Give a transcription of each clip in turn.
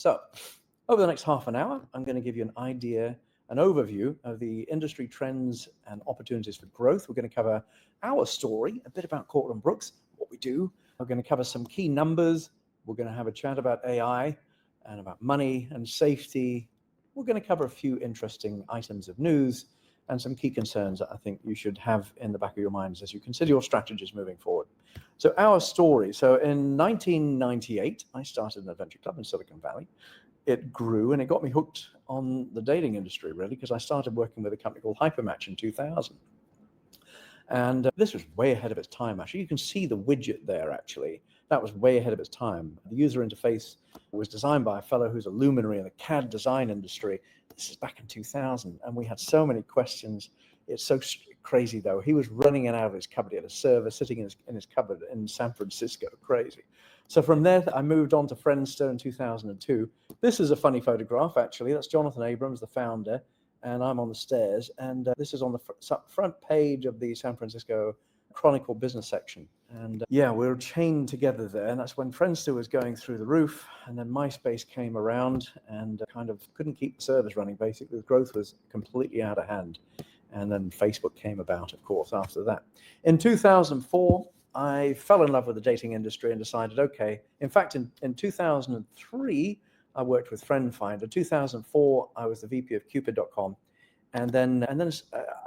So over the next half an hour, I'm going to give you an overview of the industry trends and opportunities for growth. We're going to cover our story, a bit about Courtland Brooks, what we do. We're going to cover some key numbers. We're going to have a chat about AI and about money and safety. We're going to cover a few interesting items of news and some key concerns that I think you should have in the back of your minds as you consider your strategies moving forward. So our story. So in 1998, I started an adventure club in Silicon Valley. It grew and it got me hooked on the dating industry, really, because I started working with a company called Hypermatch in 2000. And this was way ahead of its time, actually. You can see the widget there, actually. That was way ahead of its time. The user interface was designed by a fellow who's a luminary in the CAD design industry. This is back in 2000, and we had so many questions. It's so crazy, though. He was running it out of his cupboard. He had a server sitting in his cupboard in San Francisco. Crazy. So from there, I moved on to Friendster in 2002. This is a funny photograph, actually. That's Jonathan Abrams, the founder, and I'm on the stairs. And this is on the front page of the San Francisco Chronicle business section. And yeah, we were chained together there. And that's when Friendster was going through the roof. And then MySpace came around and kind of couldn't keep the servers running, basically. The growth was completely out of hand. And then Facebook came about, of course, after that. In 2004, I fell in love with the dating industry and decided, okay, in fact, in 2003, I worked with Friend Finder. 2004, I was the VP of Cupid.com. And then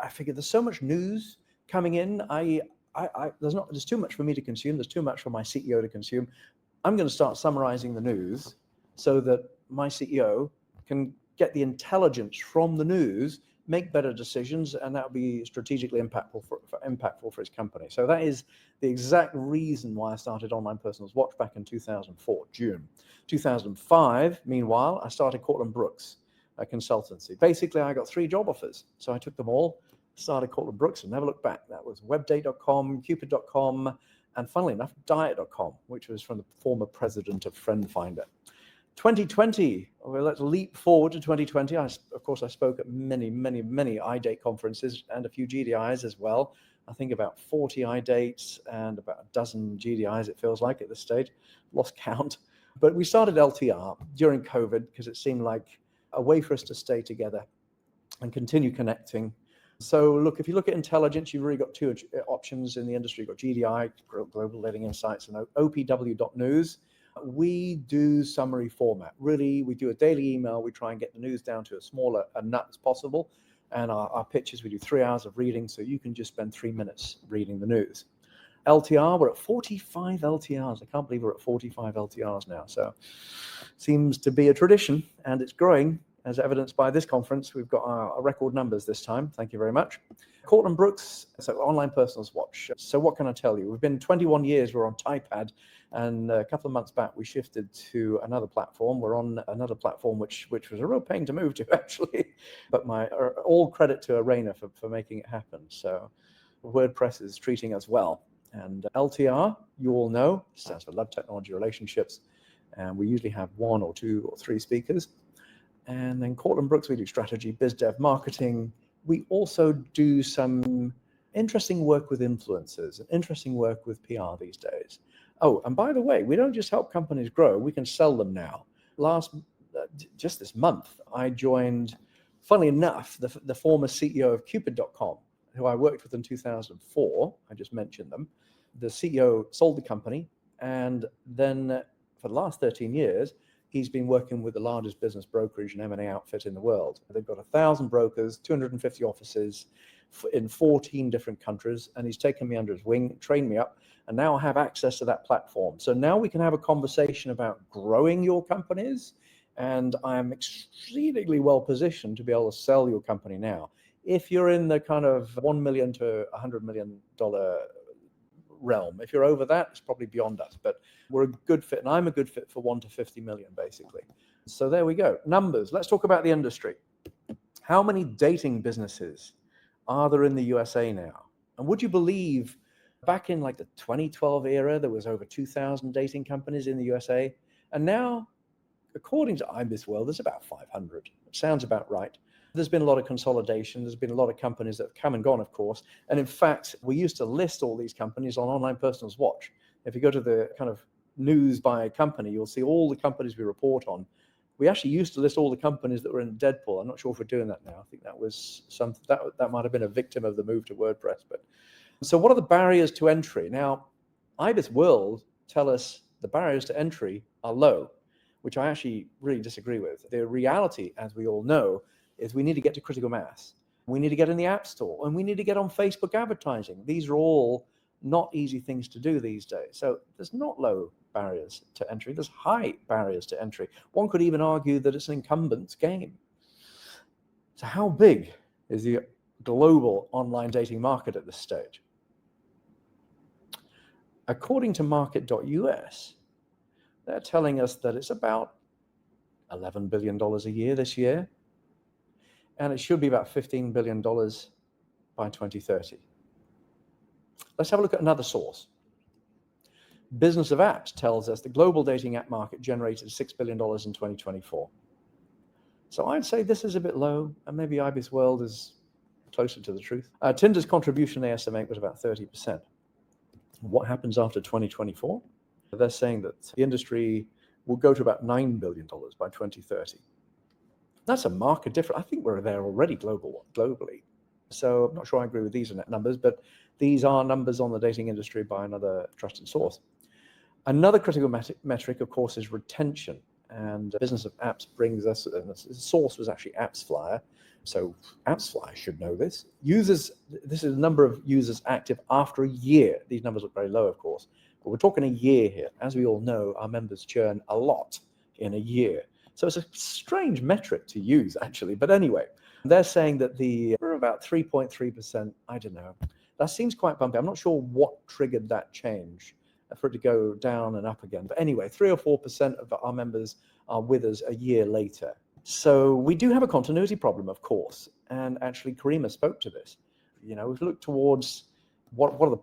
I figured there's so much news coming in. There's too much for me to consume. There's too much for my CEO to consume. I'm going to start summarizing the news so that my CEO can get the intelligence from the news, make better decisions, and that will be strategically impactful for his company. So that is the exact reason why I started Online Personals Watch back in 2004, June. 2005, meanwhile, I started Courtland Brooks, a consultancy. Basically, I got 3 job offers. So I took them all, started Courtland Brooks, and never looked back. That was webdate.com, cupid.com, and funnily enough, diet.com, which was from the former president of Friend Finder. 2020, well, let's leap forward to 2020. Of course, I spoke at many iDate conferences and a few GDIs as well. I think about 40 iDates and about a dozen GDIs, it feels like at this stage. Lost count. But we started LTR during COVID because it seemed like a way for us to stay together and continue connecting. So look, if you look at intelligence, you've really got 2 options in the industry. You've got GDI, Global Dating Insights, and OPW.news. We do summary format. Really, we do a daily email. We try and get the news down to as smaller a nut as possible. And our pitches, we do 3 hours of reading, so you can just spend 3 minutes reading the news. LTR, we're at 45 LTRs. I can't believe we're at 45 LTRs now. So seems to be a tradition, and it's growing, as evidenced by this conference. We've got our record numbers this time. Thank you very much. Courtland Brooks, so Online Personals Watch. So what can I tell you? We've been 21 years. We're on Typepad, and a couple of months back, we shifted to another platform. We're on another platform, which was a real pain to move to, actually. But all credit to Arena for making it happen. So WordPress is treating us well. And LTR, you all know, stands for Love Technology Relationships. And we usually have 1 or 2 or 3 speakers. And then Courtland Brooks, we do strategy, biz dev, marketing. We also do some interesting work with influencers, interesting work with PR these days. Oh, and by the way, we don't just help companies grow, we can sell them now. Just this month, I joined, funnily enough, the former CEO of Cupid.com, who I worked with in 2004. I just mentioned them. The CEO sold the company, and then for the last 13 years, he's been working with the largest business brokerage and M&A outfit in the world. They've got 1,000 brokers, 250 offices in 14 different countries, and he's taken me under his wing, trained me up, and now I have access to that platform. So now we can have a conversation about growing your companies, and I'm exceedingly well positioned to be able to sell your company now. If you're in the kind of $1 million to $100 million realm. If you're over that, it's probably beyond us, but we're a good fit, and I'm a good fit for 1 to 50 million, basically. So there we go. Numbers. Let's talk about the industry. How many dating businesses are there in the USA now? And would you believe back in like the 2012 era, there was over 2,000 dating companies in the USA. And now, according to IBISWorld, there's about 500. It sounds about right. There's been a lot of consolidation. There's been a lot of companies that have come and gone, of course. And in fact, we used to list all these companies on Online Personals Watch. If you go to the kind of news by company, you'll see all the companies we report on. We actually used to list all the companies that were in Deadpool. I'm not sure if we're doing that now. I think that was something that might have been a victim of the move to WordPress. But so what are the barriers to entry? Now, IBIS World tell us the barriers to entry are low, which I actually really disagree with. The reality, as we all know, is we need to get to critical mass. We need to get in the App Store, and we need to get on Facebook advertising. These are all not easy things to do these days. So there's not low barriers to entry. There's high barriers to entry. One could even argue that it's an incumbent's game. So how big is the global online dating market at this stage? According to market.us, they're telling us that it's about $11 billion a year this year, and it should be about $15 billion by 2030. Let's have a look at another source. Business of Apps tells us the global dating app market generated $6 billion in 2024. So I'd say this is a bit low, and maybe IBIS World is closer to the truth. Tinder's contribution, they estimate, was about 30%. What happens after 2024? They're saying that the industry will go to about $9 billion by 2030. That's a market difference. I think we're there already globally. So I'm not sure I agree with these numbers, but these are numbers on the dating industry by another trusted source. Another critical metric, of course, is retention. And Business of Apps brings us, and the source was actually AppsFlyer. So AppsFlyer should know this. Users, this is the number of users active after a year. These numbers look very low, of course, but we're talking a year here. As we all know, our members churn a lot in a year. So it's a strange metric to use, actually. But anyway, they're saying that we're about 3.3%. I don't know. That seems quite bumpy. I'm not sure what triggered that change for it to go down and up again. But anyway, 3 or 4% of our members are with us a year later. So we do have a continuity problem, of course. And actually, Karima spoke to this. You know, if we look towards what are the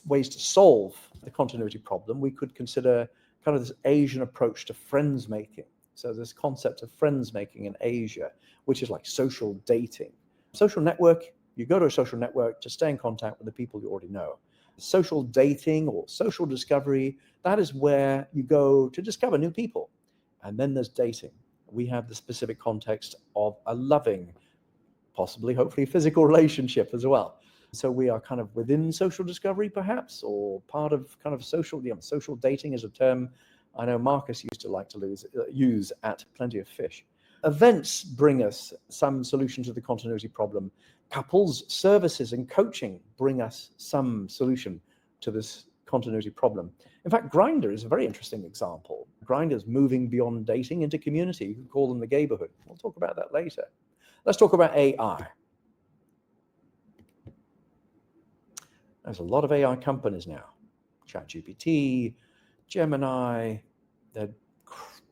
ways to solve the continuity problem, we could consider kind of this Asian approach to friends making. So this concept of friends making in Asia, which is like social dating. Social network, you go to a social network to stay in contact with the people you already know. Social dating or social discovery, that is where you go to discover new people. And then there's dating. We have the specific context of a loving, possibly, hopefully, physical relationship as well. So we are kind of within social discovery, perhaps, or part of kind of social dating is a term I know Marcus used to like to use at Plenty of Fish. Events bring us some solution to the continuity problem. Couples, services, and coaching bring us some solution to this continuity problem. In fact, Grindr is a very interesting example. Grindr is moving beyond dating into community. You can call them the gayborhood. We'll talk about that later. Let's talk about AI. There's a lot of AI companies now. ChatGPT, Gemini, they're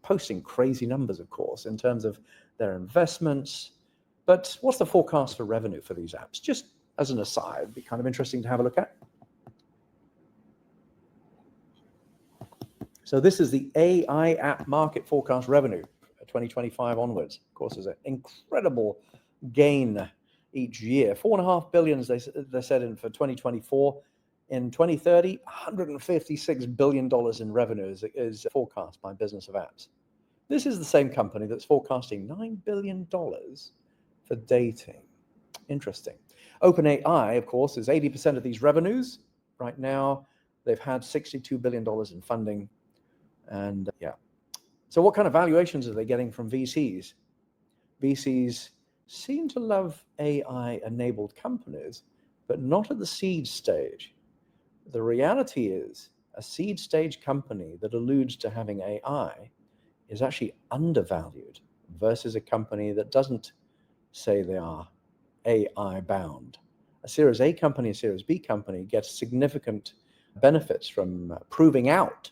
posting crazy numbers, of course, in terms of their investments. But what's the forecast for revenue for these apps? Just as an aside, it'd be kind of interesting to have a look at. So this is the AI app market forecast revenue, 2025 onwards. Of course, there's an incredible gain each year. $4.5 billion, they said, for 2024. In 2030, $156 billion in revenue is forecast by Business of Apps. This is the same company that's forecasting $9 billion for dating. Interesting. OpenAI, of course, is 80% of these revenues. Right now, they've had $62 billion in funding. And so what kind of valuations are they getting from VCs? VCs seem to love AI-enabled companies, but not at the seed stage. The reality is a seed stage company that alludes to having AI is actually undervalued versus a company that doesn't say they are AI bound. A Series A company, a Series B company gets significant benefits from proving out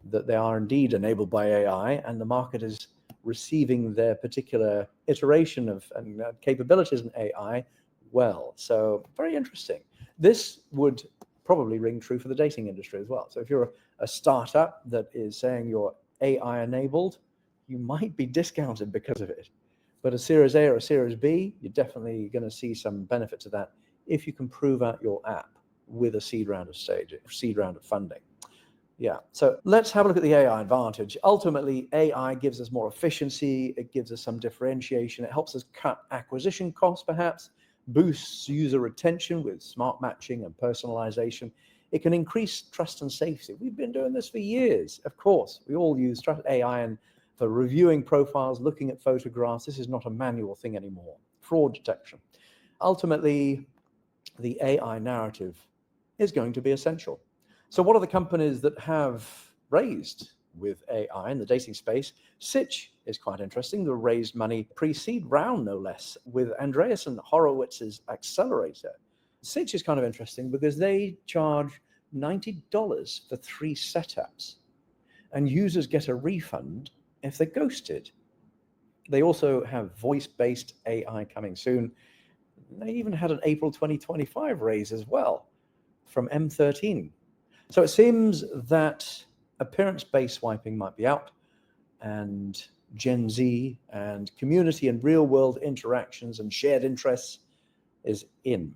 that they are indeed enabled by AI, and the market is receiving their particular iteration of and capabilities in AI well. So very interesting. This would probably ring true for the dating industry as well. So if you're a startup that is saying you're AI enabled, you might be discounted because of it. But a Series A or a Series B, you're definitely going to see some benefits of that if you can prove out your app with a seed round of funding. Yeah, so let's have a look at the AI advantage. Ultimately, AI gives us more efficiency, it gives us some differentiation, it helps us cut acquisition costs perhaps, boosts user retention with smart matching and personalization. It can increase trust and safety. We've been doing this for years, of course. We all use AI and for reviewing profiles, looking at photographs. This is not a manual thing anymore. Fraud detection. Ultimately, the AI narrative is going to be essential. So what are the companies that have raised with AI in the dating space? Sitch is quite interesting. They raised money pre-seed round, no less, with Andreessen Horowitz's accelerator. Sitch is kind of interesting because they charge $90 for 3 setups, and users get a refund if they're ghosted. They also have voice-based AI coming soon. They even had an April 2025 raise as well from M13. So it seems that appearance-based swiping might be out, and Gen Z and community and real-world interactions and shared interests is in.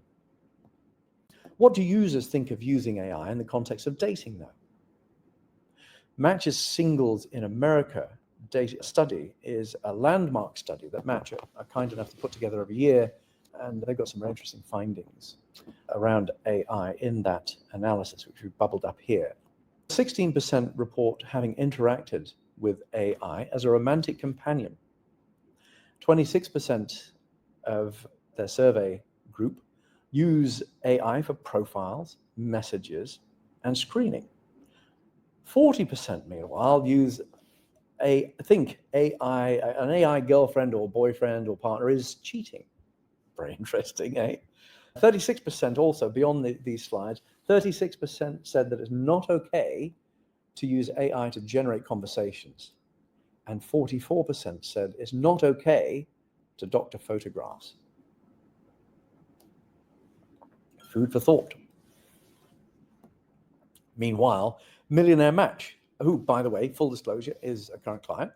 What do users think of using AI in the context of dating, though? Match's Singles in America data study is a landmark study that Match are kind enough to put together every year, and they've got some very interesting findings around AI in that analysis, which we've bubbled up here. 16% report having interacted with AI as a romantic companion. 26% of their survey group use AI for profiles, messages, and screening. 40%, meanwhile, use an AI girlfriend or boyfriend or partner is cheating. Very interesting, eh? 36% also, beyond these slides, 36% said that it's not okay to use AI to generate conversations. And 44% said it's not okay to doctor photographs. Food for thought. Meanwhile, Millionaire Match, who, by the way, full disclosure, is a current client,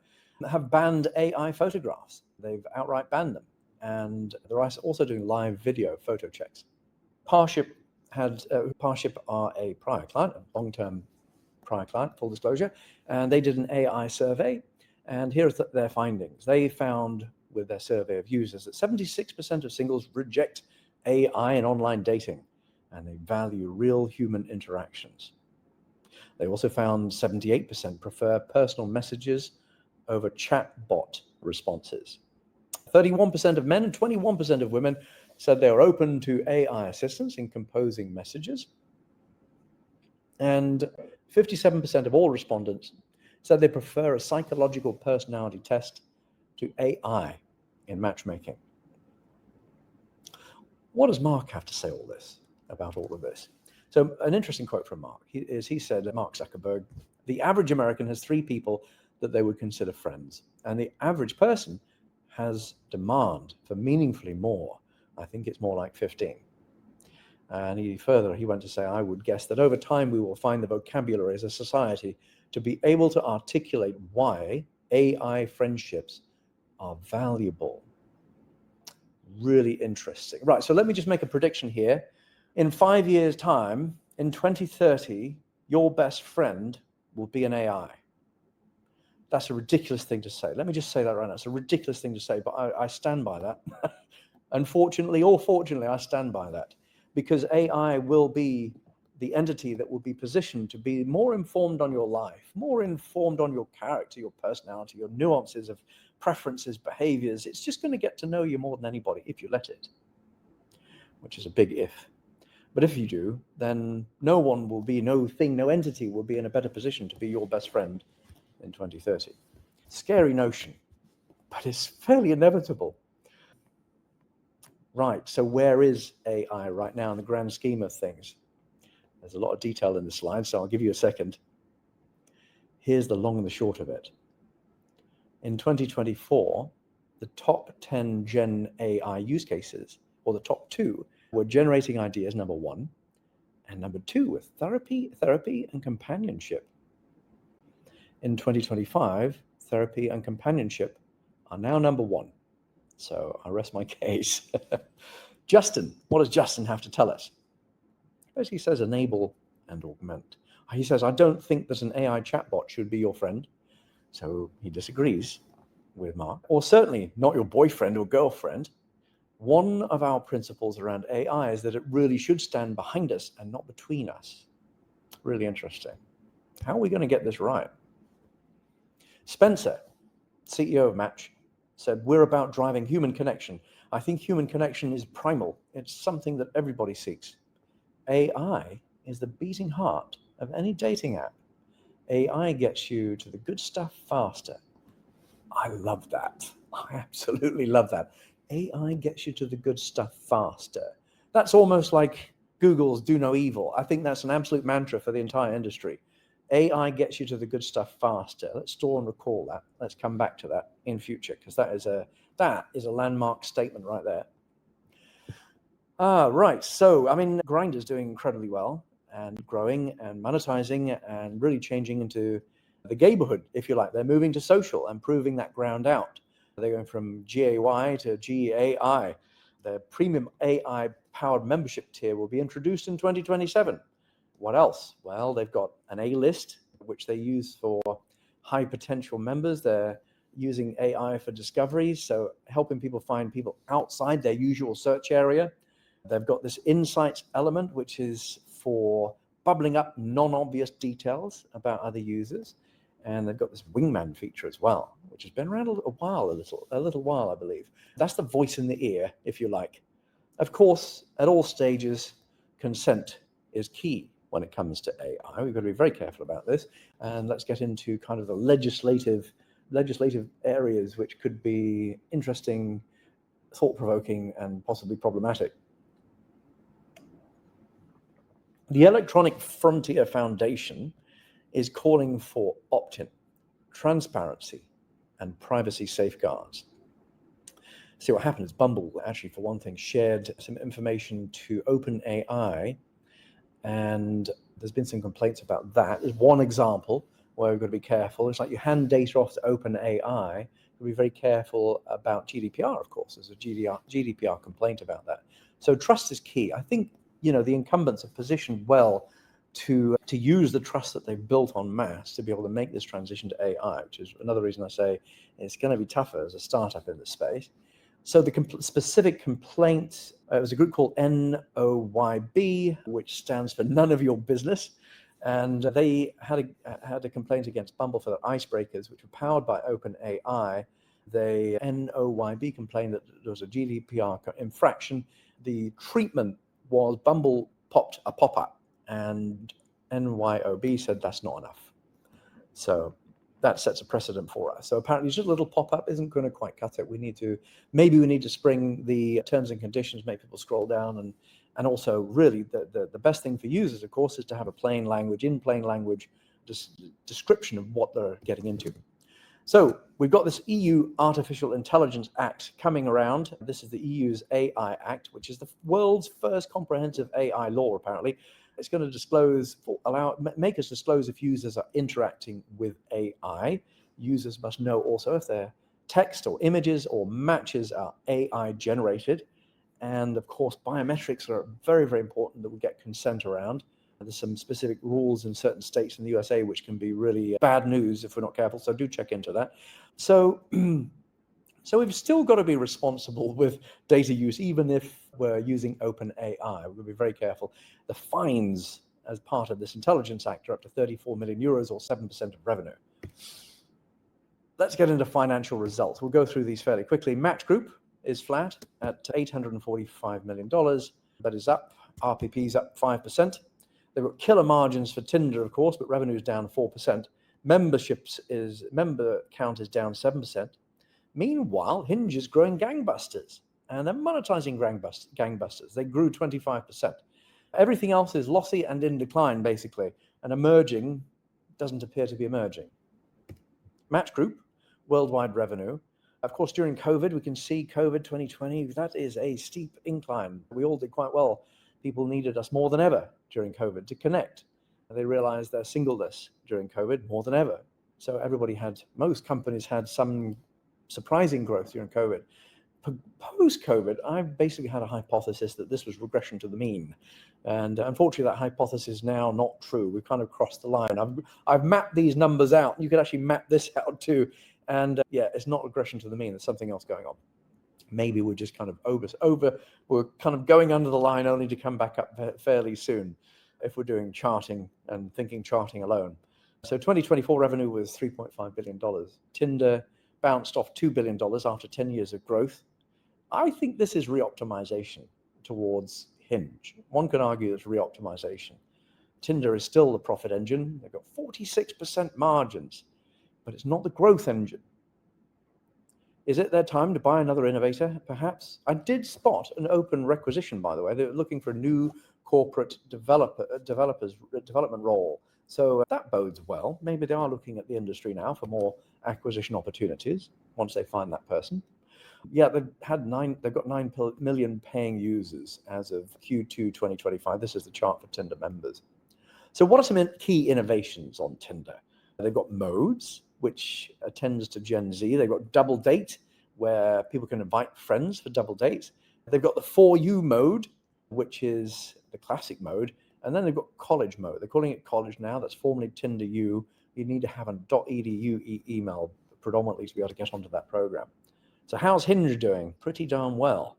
have banned AI photographs. They've outright banned them. And they're also doing live video photo checks. Parship are a prior client, a long-term prior client, full disclosure, and they did an AI survey, and here's their findings. They found with their survey of users that 76% of singles reject AI in online dating, and they value real human interactions. They also found 78% prefer personal messages over chatbot responses. 31% of men and 21% of women said they were open to AI assistance in composing messages. And 57% of all respondents said they prefer a psychological personality test to AI in matchmaking. What does Mark have to say about all of this? So an interesting quote from Mark. He said, Mark Zuckerberg, the average American has 3 people that they would consider friends, and the average person has demand for meaningfully more. I think it's more like 15. And he went to say, I would guess that over time we will find the vocabulary as a society to be able to articulate why AI friendships are valuable. Really interesting. Right, so let me just make a prediction here. In 5 years' time, in 2030, your best friend will be an AI. That's a ridiculous thing to say. Let me just say that right now. It's a ridiculous thing to say, but I stand by that. Unfortunately or fortunately, I stand by that, because AI will be the entity that will be positioned to be more informed on your life, more informed on your character, your personality, your nuances of preferences, behaviors. It's just going to get to know you more than anybody if you let it, which is a big if. But if you do, then no entity will be in a better position to be your best friend in 2030. Scary notion, but it's fairly inevitable. Right, so where is AI right now in the grand scheme of things? There's a lot of detail in the slide, so I'll give you a second. Here's the long and the short of it. In 2024, the top 10 Gen AI use cases, or the top 2, were generating ideas, number 1, and number 2 were therapy and companionship. In 2025, therapy and companionship are now number 1. So I rest my case. Justin, what does Justin have to tell us? Basically says enable and augment. He says, I don't think that an AI chatbot should be your friend. So he disagrees with Mark, or certainly not your boyfriend or girlfriend. One of our principles around AI is that it really should stand behind us and not between us. Really interesting. How are we going to get this right? Spencer, CEO of Match, said, we're about driving human connection. I think human connection is primal. It's something that everybody seeks. AI is the beating heart of any dating app. AI gets you to the good stuff faster. I love that. I absolutely love that. AI gets you to the good stuff faster. That's almost like Google's do no evil. I think that's an absolute mantra for the entire industry. AI gets you to the good stuff faster. Let's store and recall that. Let's come back to that in future, because that is a landmark statement right there. Right. So, I mean, Grindr's doing incredibly well and growing and monetizing and really changing into the gayborhood, if you like. They're moving to social and proving that ground out. They're going from GAY to GAI. Their premium AI-powered membership tier will be introduced in 2027. What else? Well, they've got an A-list, which they use for high potential members. They're using AI for discovery, so helping people find people outside their usual search area. They've got this insights element, which is for bubbling up non-obvious details about other users. And they've got this wingman feature as well, which has been around a little while, I believe. That's the voice in the ear, if you like. Of course, at all stages, consent is key when it comes to AI. We've got to be very careful about this. And let's get into kind of the legislative areas, which could be interesting, thought-provoking, and possibly problematic. The Electronic Frontier Foundation is calling for opt-in, transparency, and privacy safeguards. See what happened is Bumble actually, for one thing, shared some information to OpenAI, and there's been some complaints about that. There's one example where we've got to be careful. It's like you hand data off to OpenAI, you'll be very careful about GDPR, of course. There's a GDPR complaint about that. So trust is key. I think, the incumbents are positioned well to use the trust that they've built on mass to be able to make this transition to AI, which is another reason I say it's going to be tougher as a startup in this space. So the specific complaint, it was a group called NOYB, which stands for None of Your Business. And they had a complaint against Bumble for their icebreakers, which were powered by OpenAI. The NOYB complained that there was a GDPR infraction. The treatment was Bumble popped a pop-up, and NYOB said that's not enough. So that sets a precedent for us. So apparently just a little pop-up isn't going to quite cut it. Maybe we need to spring the terms and conditions, make people scroll down, and also really the best thing for users, of course, is to have a plain language description of what they're getting into. So we've got this EU Artificial Intelligence Act coming around. This is the EU's AI Act, which is the world's first comprehensive AI law, apparently. It's going to make us disclose if users are interacting with AI. Users must know also if their text or images or matches are AI generated. And of course, biometrics are very, very important that we get consent around. There's some specific rules in certain states in the USA which can be really bad news if we're not careful. So do check into that. So we've still got to be responsible with data use, even if we're using OpenAI. We're going to be very careful. The fines as part of this Intelligence Act are up to 34 million euros or 7% of revenue. Let's get into financial results. We'll go through these fairly quickly. Match Group is flat at $845 million. That is up. RPP's up 5%. They've got killer margins for Tinder, of course, but revenue is down 4%. Member count is down 7%. Meanwhile, Hinge is growing gangbusters, and they're monetizing gangbusters. They grew 25%. Everything else is lossy and in decline, basically, and emerging doesn't appear to be emerging. Match Group, worldwide revenue. Of course, during COVID, we can see COVID 2020, that is a steep incline. We all did quite well. People needed us more than ever during COVID to connect. They realized their singleness during COVID more than ever. So most companies had some surprising growth during COVID. Post-COVID, I basically had a hypothesis that this was regression to the mean. And unfortunately, that hypothesis is now not true. We've kind of crossed the line. I've mapped these numbers out. You could actually map this out too. And yeah, it's not regression to the mean. There's something else going on. Maybe we're just kind of we're kind of going under the line only to come back up fairly soon if we're doing charting and thinking charting alone. So 2024 revenue was $3.5 billion. Tinder bounced off $2 billion after 10 years of growth. I think this is reoptimization towards Hinge. One can argue it's reoptimization. Tinder is still the profit engine. They've got 46% margins, but it's not the growth engine. Is it their time to buy another innovator, perhaps? I did spot an open requisition, by the way. They were looking for a new corporate development role. So that bodes well. Maybe they are looking at the industry now for more acquisition opportunities once they find that person. Yeah, they've got 9 million paying users as of Q2 2025. This is the chart for Tinder members. So what are some key innovations on Tinder? They've got modes, which attends to Gen Z. They've got double date, where people can invite friends for double dates. They've got the For You mode, which is the classic mode. And then they've got college mode. They're calling it college now. That's formerly Tinder U. You need to have an .edu email predominantly to be able to get onto that program. So how's Hinge doing? Pretty darn well.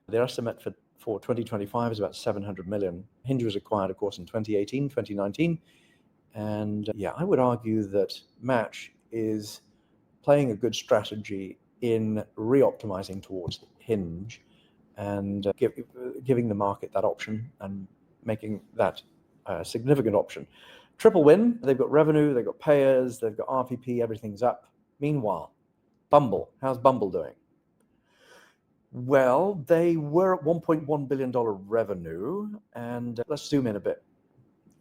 Their estimate for 2025 is about 700 million. Hinge was acquired, of course, in 2018, 2019. And yeah, I would argue that Match is playing a good strategy in reoptimizing towards Hinge and giving the market that option and making that a significant option. Triple win. They've got revenue, they've got payers, they've got RPP, everything's up. Meanwhile, Bumble. How's Bumble doing? Well, they were at $1.1 billion revenue, and let's zoom in a bit.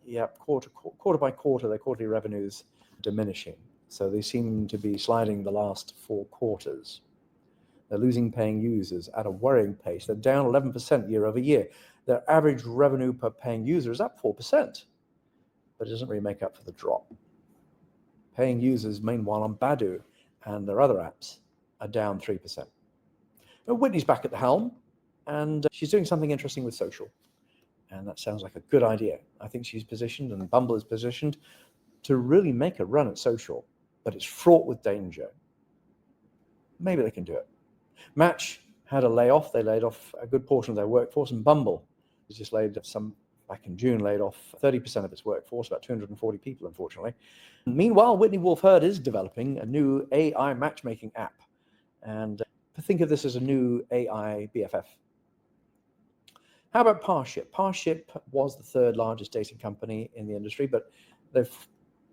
Yeah, quarter by quarter, their quarterly revenues diminishing. So they seem to be sliding the last 4 quarters. They're losing paying users at a worrying pace. They're down 11% year over year. Their average revenue per paying user is up 4%, but it doesn't really make up for the drop. Paying users, meanwhile, on Badoo and their other apps are down 3%. Now, Whitney's back at the helm, and she's doing something interesting with social. And that sounds like a good idea. I think she's positioned, and Bumble is positioned, to really make a run at social, but it's fraught with danger. Maybe they can do it. Match had a layoff. They laid off a good portion of their workforce, and Bumble has just back in June, laid off 30% of its workforce, about 240 people, unfortunately. Meanwhile, Whitney Wolfe Herd is developing a new AI matchmaking app. And think of this as a new AI BFF. How about Parship? Parship was the 3rd largest dating company in the industry, but they've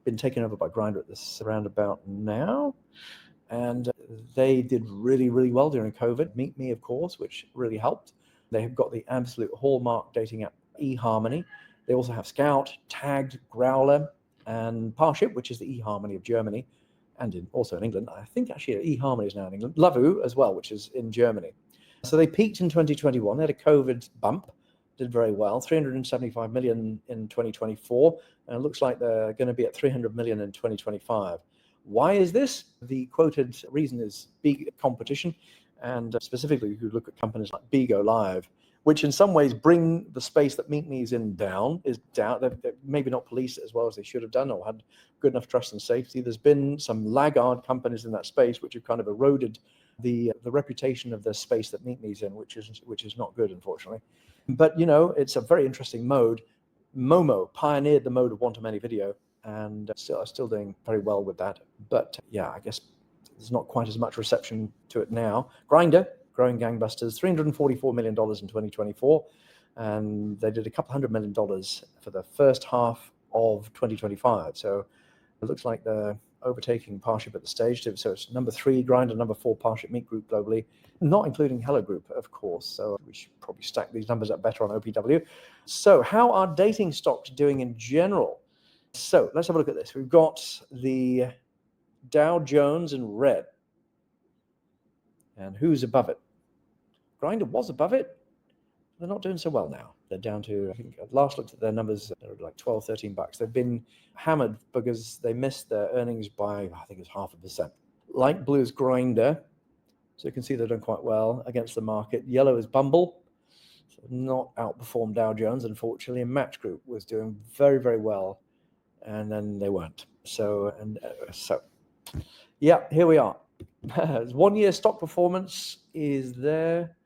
been taken over by Grindr at this around about now. And they did really, really well during COVID. Meet Me, of course, which really helped. They have got the absolute hallmark dating app, eHarmony. They also have Scout, Tagged, Growler, and Parship, which is the eHarmony of Germany, and also in England. I think actually eHarmony is now in England. Lovoo as well, which is in Germany. So they peaked in 2021. They had a COVID bump, did very well, 375 million in 2024, and it looks like they're going to be at 300 million in 2025. Why is this? The quoted reason is big competition, and specifically if you look at companies like Bigo Live, which in some ways bring the space that Meet Me is in down. They're maybe not policed as well as they should have done or had good enough trust and safety. There's been some laggard companies in that space which have kind of eroded the reputation of the space that Meet Me is in, which is not good, unfortunately. But it's a very interesting mode. Momo pioneered the mode of one-to-many video, and still doing very well with that. But yeah, I guess there's not quite as much reception to it now. Grindr, growing gangbusters, $344 million in 2024, and they did a couple $100 million for the first half of 2025. So it looks like they're overtaking Parship at the stage. So it's number 3 Grindr, number 4 Parship Meet Group globally, not including Hello Group, of course. So we should probably stack these numbers up better on OPW. So how are dating stocks doing in general? So let's have a look at this. We've got the Dow Jones in red. And who's above it? Grindr was above it. They're not doing so well now. They're down to, I think, I last looked at their numbers, they're like $12, $13. They've been hammered because they missed their earnings by, I think it's 0.5%. Like Blue's Grindr, So you can see they've done quite well against the market. Yellow is Bumble, so not outperformed Dow Jones, unfortunately. And Match Group was doing very, very well, and then they weren't. So yeah, here we are. 1 year stock performance is there.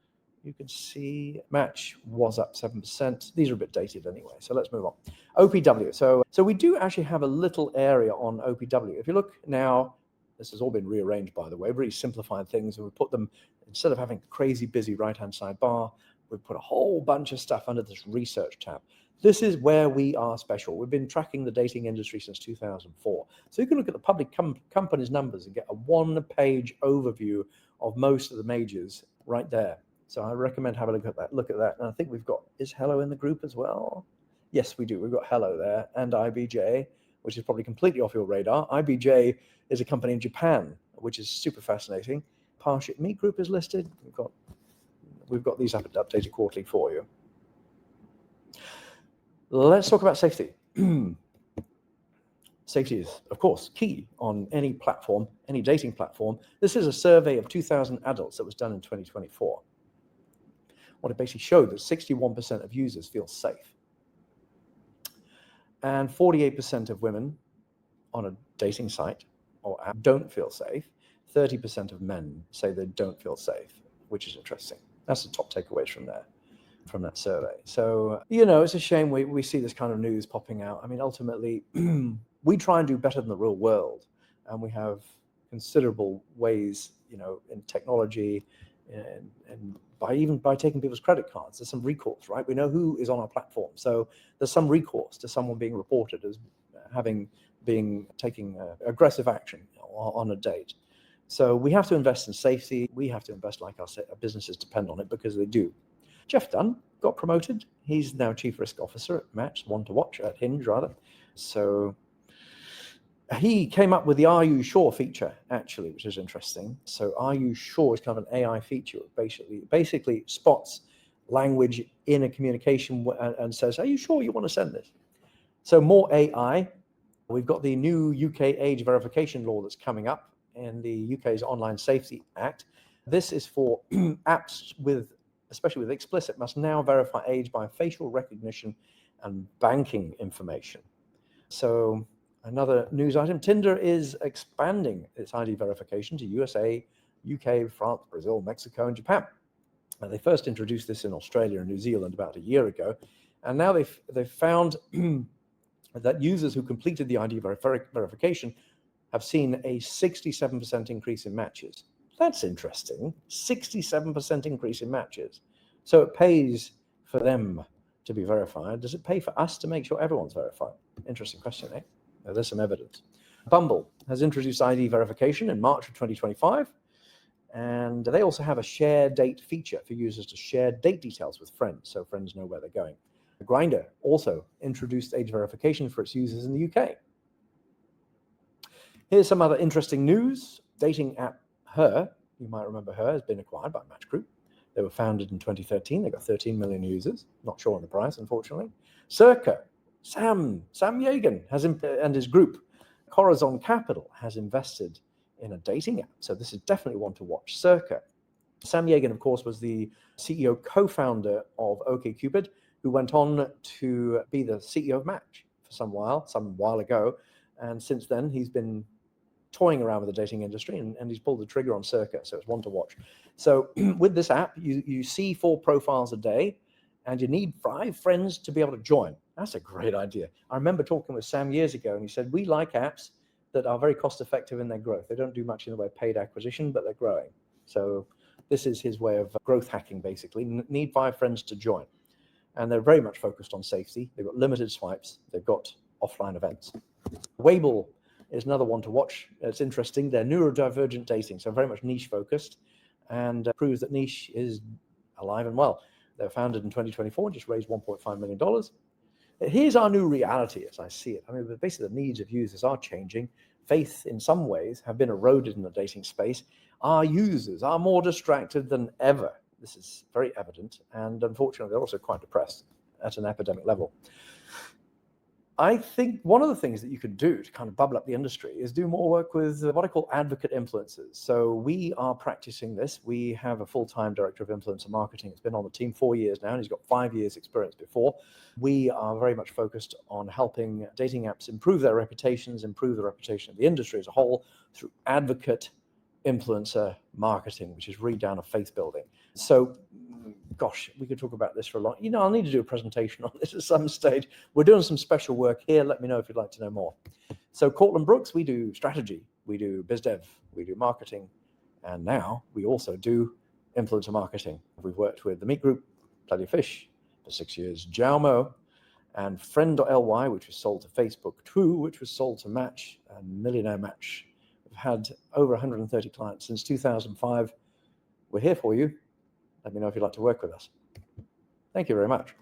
You can see Match was up 7%. These are a bit dated anyway, so let's move on. OPW. So we do actually have a little area on OPW. If you look now, this has all been rearranged, by the way, really simplified things, and we put them, instead of having crazy busy right-hand side bar, we've put a whole bunch of stuff under this research tab. This is where we are special. We've been tracking the dating industry since 2004. So you can look at the public companies' numbers and get a one-page overview of most of the majors right there. So I recommend having a look at that. And I think we've got, is Hello in the group as well? Yes, we do. We've got Hello there and IBJ, which is probably completely off your radar. IBJ is a company in Japan, which is super fascinating. Parship Meat Group is listed. We've got these updated quarterly for you. Let's talk about safety. Safety is, of course, key on any platform, any dating platform. This is a survey of 2,000 adults that was done in 2024. What it basically showed that 61% of users feel safe. And 48% of women on a dating site or app don't feel safe. 30% of men say they don't feel safe, which is interesting. That's the top takeaways from that survey. So, it's a shame we see this kind of news popping out. I mean, ultimately, we try and do better than the real world. And we have considerable ways, in technology and by taking people's credit cards. There's some recourse, right? We know who is on our platform. So there's some recourse to someone being reported as taking aggressive action on a date. So we have to invest in safety. We have to invest like our businesses depend on it, because they do. Jeff Dunn got promoted. He's now Chief Risk Officer at Match, one to watch, at Hinge rather. So he came up with the Are You Sure feature, actually, which is interesting. So Are You Sure is kind of an AI feature. It basically spots language in a communication and says, are you sure you want to send this? So more AI. We've got the new UK age verification law that's coming up in the UK's Online Safety Act. This is for apps especially with explicit, must now verify age by facial recognition and banking information. So another news item, Tinder is expanding its ID verification to USA, UK, France, Brazil, Mexico, and Japan. And they first introduced this in Australia and New Zealand about a year ago. And now they've found that users who completed the ID verification have seen a 67% increase in matches. That's interesting. 67% increase in matches. So it pays for them to be verified. Does it pay for us to make sure everyone's verified? Interesting question, eh? Now, there's some evidence. Bumble has introduced ID verification in March of 2025. And they also have a share date feature for users to share date details with friends, so friends know where they're going. Grindr also introduced age verification for its users in the UK. Here's some other interesting news. Dating app Her, you might remember Her, has been acquired by Match Group. They were founded in 2013. They got 13 million users. Not sure on the price, unfortunately. Circa, Sam Yagan and his group, Corazon Capital, has invested in a dating app. So this is definitely one to watch. Circa. Sam Yagan, of course, was the CEO, co-founder of OkCupid, who went on to be the CEO of Match for some while ago. And since then, he's been toying around with the dating industry, and he's pulled the trigger on Circa, so it's one to watch. So with this app, you see 4 profiles a day, and you need 5 friends to be able to join. That's a great idea. I remember talking with Sam years ago, and he said, we like apps that are very cost effective in their growth. They don't do much in the way of paid acquisition, but they're growing. So this is his way of growth hacking, basically. Need 5 friends to join. And they're very much focused on safety. They've got limited swipes. They've got offline events. Wable is another one to watch. It's interesting. They're neurodivergent dating, so very much niche focused, and proves that niche is alive and well. They were founded in 2024 and just raised $1.5 million. Here's our new reality as I see it. I mean, basically the needs of users are changing. Faith in some ways have been eroded in the dating space. Our users are more distracted than ever. This is very evident. And unfortunately, they're also quite depressed at an epidemic level. I think one of the things that you could do to kind of bubble up the industry is do more work with what I call advocate influencers. So we are practicing this. We have a full-time director of influencer marketing. It's been on the team 4 years now, and he's got 5 years experience before. We are very much focused on helping dating apps improve their reputations, improve the reputation of the industry as a whole through advocate influencer marketing, which is really down to faith building. So gosh, we could talk about this for a long, I'll need to do a presentation on this at some stage. We're doing some special work here. Let me know if you'd like to know more. So Courtland Brooks, we do strategy, we do biz dev, we do marketing, and now we also do influencer marketing. We've worked with the Meat Group, Plenty of Fish for 6 years, Jaumo, and Friend.ly, which was sold to Facebook, True, which was sold to Match, and Millionaire Match. We've had over 130 clients since 2005. We're here for you. Let me know if you'd like to work with us. Thank you very much.